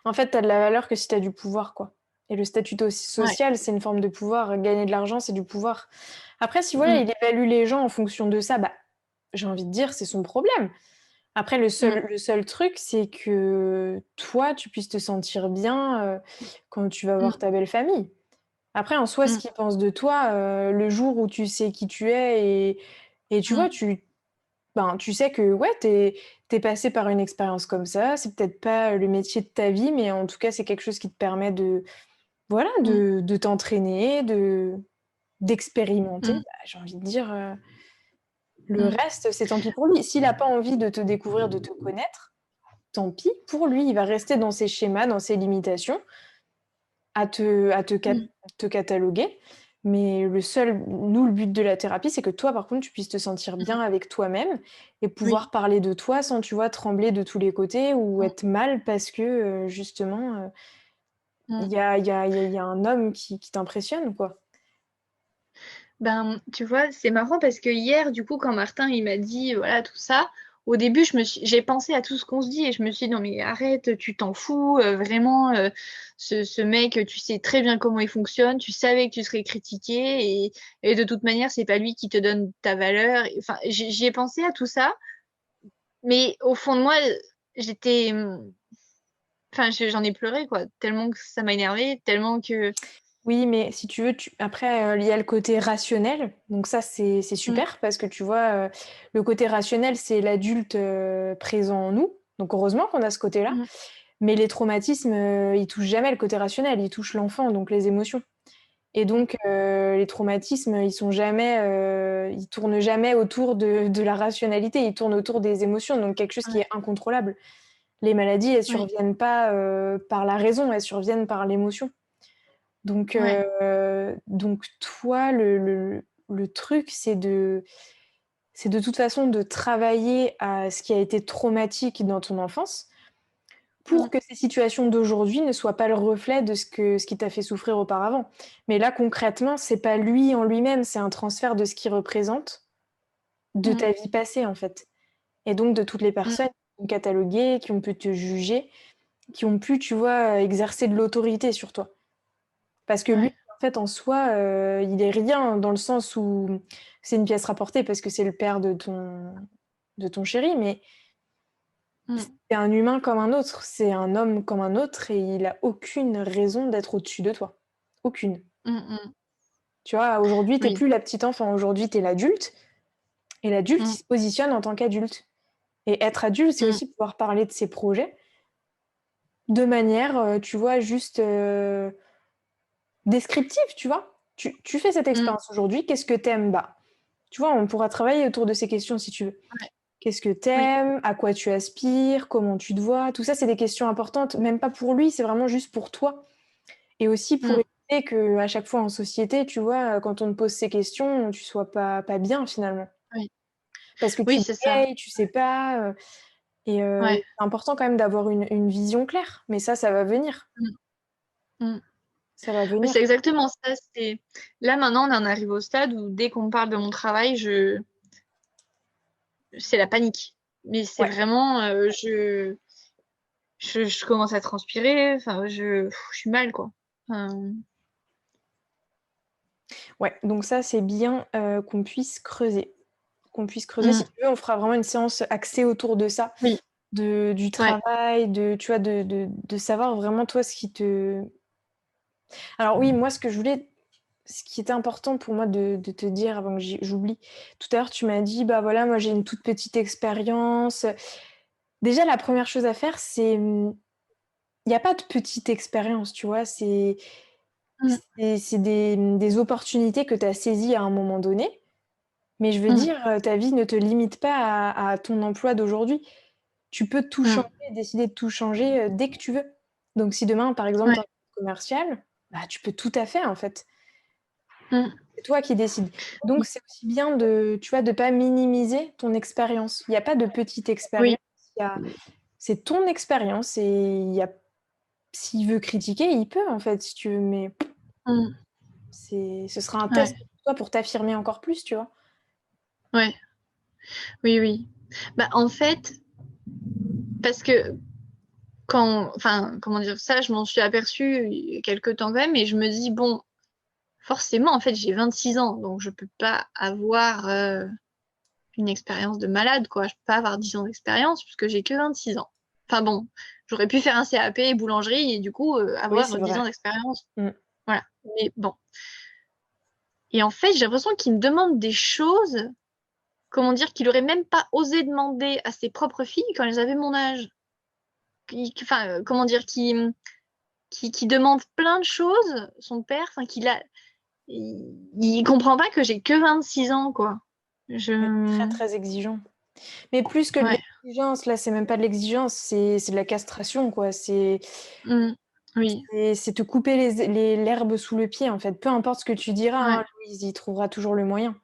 En fait, t'as de la valeur que si t'as du pouvoir, quoi. Et le statut aussi Ouais. social, c'est une forme de pouvoir. Gagner de l'argent, c'est du pouvoir. Après, si voilà, Mm, il évalue les gens en fonction de ça, bah, j'ai envie de dire, c'est son problème. Après, mm, le seul truc, c'est que toi, tu puisses te sentir bien quand tu vas voir mm, ta belle famille. Après, en soi, ce mm, qu'ils pensent de toi, le jour où tu sais qui tu es et tu mm, vois, ben, tu sais que ouais, t'es passé par une expérience comme ça. C'est peut-être pas le métier de ta vie, mais en tout cas, c'est quelque chose qui te permet de, voilà, mm, de t'entraîner, d'expérimenter. mm, Bah, j'ai envie de dire, le mm. reste, c'est tant pis pour lui. S'il a pas envie de te découvrir, de te connaître, tant pis pour lui. Il va rester dans ses schémas, dans ses limitations, Mm. te cataloguer. Mais le but de la thérapie, c'est que toi, par contre, tu puisses te sentir bien avec toi-même et Oui. pouvoir parler de toi sans, tu vois, trembler de tous les côtés ou Mm, être mal parce que, justement, mm. il y a un homme qui t'impressionne, quoi. Ben, tu vois, c'est marrant parce que hier, du coup, quand Martin il m'a dit voilà tout ça, au début, j'ai pensé à tout ce qu'on se dit et je me suis dit non mais arrête, tu t'en fous, vraiment, ce mec, tu sais très bien comment il fonctionne, tu savais que tu serais critiqué et de toute manière, c'est pas lui qui te donne ta valeur. Enfin, j'y ai pensé à tout ça, mais au fond de moi, j'étais, enfin, j'en ai pleuré quoi, tellement que ça m'a énervé, tellement que. Oui, mais si tu veux, après, il y a le côté rationnel. Donc ça, c'est Mm, super parce que tu vois, le côté rationnel, c'est l'adulte présent en nous. Donc heureusement qu'on a ce côté-là. mm, Mais les traumatismes, ils touchent jamais le côté rationnel, ils touchent l'enfant, donc les émotions. Et mm, donc, les traumatismes, ils tournent jamais autour de la rationalité, ils tournent autour des émotions, donc quelque chose qui est ouais, incontrôlable. Les maladies, elles oui, surviennent pas par la raison, elles surviennent par l'émotion. ouais. Donc toi, le truc, c'est de toute façon de travailler à ce qui a été traumatique dans ton enfance Mm, pour que ces situations d'aujourd'hui ne soient pas le reflet de ce qui t'a fait souffrir auparavant. Mais là, concrètement, c'est pas lui en lui-même, c'est un transfert de ce qu'il représente de mm, ta vie passée, en fait. Et donc de toutes les mm, personnes qui ont catalogué, qui ont pu te juger, qui ont pu, tu vois, exercer de l'autorité sur toi. Parce que lui, ouais. en fait, en soi, il est rien dans le sens où c'est une pièce rapportée parce que c'est le père de ton chéri, mais Mm, c'est un humain comme un autre, c'est un homme comme un autre et il a aucune raison d'être au-dessus de toi. Aucune. mm, mm. Tu vois, aujourd'hui, t'es Oui. plus la petite enfant, aujourd'hui, t'es l'adulte et l'adulte, il Mm, se positionne en tant qu'adulte. Et être adulte, c'est mm, aussi pouvoir parler de ses projets de manière, tu vois, juste descriptive, tu vois. Tu fais cette mm. expérience aujourd'hui, qu'est-ce que t'aimes? Bah, tu vois, on pourra travailler autour de ces questions si tu veux. Ouais. Qu'est-ce que Oui. t'aimes? À quoi tu aspires? Comment tu te vois? Tout ça, c'est des questions importantes, même pas pour lui, c'est vraiment juste pour toi. Et aussi pour Mm. éviter que à chaque fois en société, tu vois, quand on te pose ces questions, tu sois pas bien finalement. Oui. Parce que tu Oui, c'est ça. bégayes, tu sais pas, Ouais. c'est important quand même d'avoir une vision claire. Mais ça va venir. Mm, mm. Ça va Oui, venir. c'est exactement ça. Là maintenant, on en arrive au stade où dès qu'on me parle de mon travail, c'est la panique. Mais c'est Ouais. vraiment, je commence à transpirer. Enfin, je suis mal, quoi. Enfin, Ouais, donc ça, c'est bien, qu'on puisse creuser. Qu'on puisse creuser. Si mm. tu veux, on fera vraiment une séance axée autour de ça, Oui. du Ouais. travail, tu vois, de savoir vraiment toi ce qui te alors oui, moi ce qui était important pour moi de te dire avant que j'oublie, tout à l'heure tu m'as dit: «Bah voilà, moi j'ai une toute petite expérience». Déjà la première chose à faire, c'est, il y a pas de petite expérience, tu vois? Mm, C'est des opportunités que tu as saisies à un moment donné, mais je veux mm, dire, ta vie ne te limite pas à ton emploi d'aujourd'hui. Tu peux tout mm. changer, décider de tout changer, dès que tu veux. Donc si demain, par exemple, Ouais. tu as un commercial, bah, tu peux tout à fait, en fait. Mm. C'est toi qui décides. Donc Oui. c'est aussi bien de, tu vois, de pas minimiser ton expérience. Il y a pas de petite expérience, Oui. il y a c'est ton expérience et il y a s'il veut critiquer, il peut, en fait, si tu veux, mais Mm. ce sera un Ouais. test pour toi pour t'affirmer encore plus, tu vois? Ouais. Oui, oui. Bah, en fait, parce que enfin, comment dire, ça, je m'en suis aperçue il y a quelques temps quand même, et je me dis, bon, forcément, en fait, j'ai 26 ans, donc je peux pas avoir une expérience de malade, quoi. Je peux pas avoir 10 ans d'expérience puisque j'ai que 26 ans. Enfin bon, j'aurais pu faire un CAP boulangerie et du coup Oui, avoir c'est 10 vrai. ans d'expérience. Mm. Voilà. Mais bon. Et en fait, j'ai l'impression qu'il me demande des choses, comment dire, qu'il aurait même pas osé demander à ses propres filles quand elles avaient mon âge. Enfin, comment dire, qui demande plein de choses, son père, enfin, il comprend pas que j'ai que 26 ans, quoi. Très, Je... très exigeant. Mais plus que de Ouais. l'exigence, là, c'est même pas de l'exigence, c'est de la castration, quoi. Mm. Oui. C'est te couper l'herbe sous le pied, en fait. Peu importe ce que tu diras, Ouais. hein, Louise, il trouvera toujours le moyen.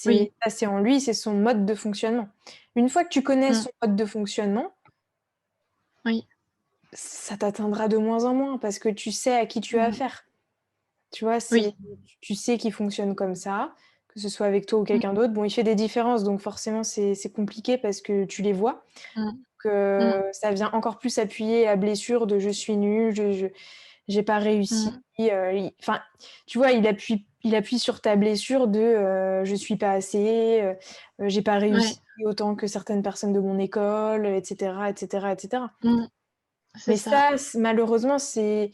Oui. C'est en lui, c'est son mode de fonctionnement. Une fois que tu connais Mm. son mode de fonctionnement, Oui. ça t'atteindra de moins en moins parce que tu sais à qui tu as Mm. affaire. Tu vois, Oui. tu sais qu'il fonctionne comme ça, que ce soit avec toi ou Mm. quelqu'un d'autre. Bon, il fait des différences, donc forcément, c'est compliqué parce que tu les vois. Mm. Mm. Que ça vient encore plus appuyer à blessure de je suis nul, j'ai pas réussi. Mm. Enfin, tu vois, il appuie sur ta blessure de je suis pas assez, j'ai pas Ouais. réussi autant que certaines personnes de mon école, etc., etc., etc. Mm. C'est Mais ça. ça, malheureusement, c'est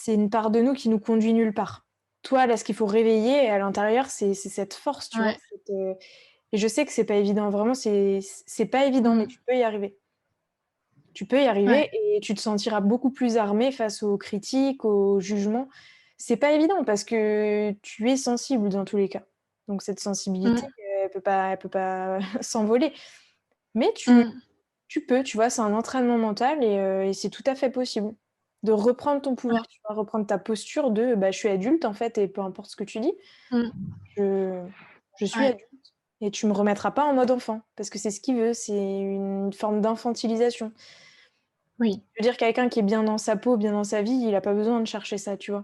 une part de nous qui nous conduit nulle part. Toi, là, ce qu'il faut réveiller à l'intérieur, c'est cette force, tu vois. Ouais. Et je sais que c'est pas évident, vraiment, c'est pas évident, mais Mm. tu peux y arriver. Tu peux y Ouais. arriver et tu te sentiras beaucoup plus armé face aux critiques, aux jugements. C'est pas évident parce que tu es sensible dans tous les cas. Donc cette sensibilité, Mm. elle peut pas s'envoler. Mais Mm. tu peux, tu vois, c'est un entraînement mental et c'est tout à fait possible de reprendre ton Ouais. pouvoir, tu vois, reprendre ta posture de bah, je suis adulte en fait et peu importe ce que tu dis, Mm. je, je suis Ouais. adulte. Et tu me remettras pas en mode enfant parce que c'est ce qu'il veut, c'est une forme d'infantilisation. Oui. Je veux dire, quelqu'un qui est bien dans sa peau, bien dans sa vie, il a pas besoin de chercher ça, tu vois?